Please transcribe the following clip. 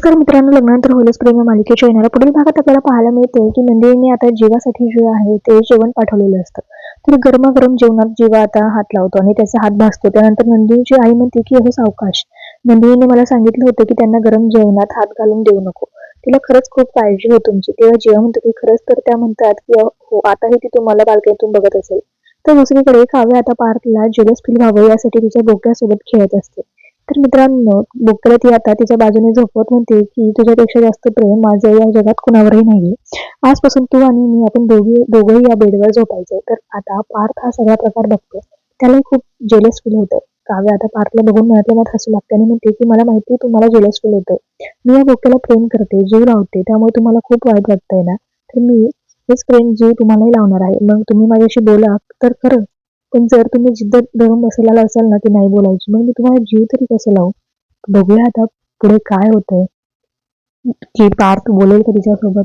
नमस्कार मित्रांनो, लग्नानंतर होईलच प्रेम या मालिकेच्या येणाऱ्या पुढील भागात आपल्याला पाहायला मिळते की नंदिनीने आता जीवासाठी जे आहे ते जेवण पाठवलेलं असतं. तर गरमागरम जेवणात जीवा आता हात लावतो आणि त्याचा हात भासतो. त्यानंतर नंदिनीची आई म्हणते की अहो सावकाश, नंदिनीने मला सांगितलं होतं की त्यांना गरम जेवणात हात घालून देऊ नको. तिला खरंच खूप काळजी आहे तुमची. तेव्हा जेव्हा म्हणतो की खरंच, तर त्या म्हणतात की हो, आताही ती तुम्हाला बालकनीतून बघत असेल. तर दुसरीकडे काव्य आता पार्थला जेलस फील व्हावं यासाठी तिच्या बोक्यासोबत खेळत असते. तर मित्रांनो, बोक्याला ती आता तिच्या बाजूने झोपवत म्हणते की तुझ्यापेक्षा जास्त प्रेम माझं या जगात कुणावरही नाहीये. आजपासून तू आणि मी आपण दोघंही या बेडवर झोपायचं. तर आता पार्थ हा सगळा प्रकार बघतो. त्यालाही खूप जेलस फील होतं. काव्य आता पार्थला बघून मनातल्या मनात हसू लागते आणि म्हणते की मला माहिती तुम्हाला जेलस फील होतं. मी या बोक्याला प्रेम करते, जीव लावते, त्यामुळे तुम्हाला खूप वाईट वाटतंय ना. तर मी हेच प्रेम जीव तुम्हालाही लावणार आहे. मग तुम्ही माझ्याशी बोला तर खरं. पण जर तुम्ही जिद्द धरून बसलेला असाल ना की नाही बोलायची, मग मी तुम्हाला जीव तरी कसं लावू? बघूया आता पुढे काय होतंय. की पार्थ बोलेल का तिच्यासोबत.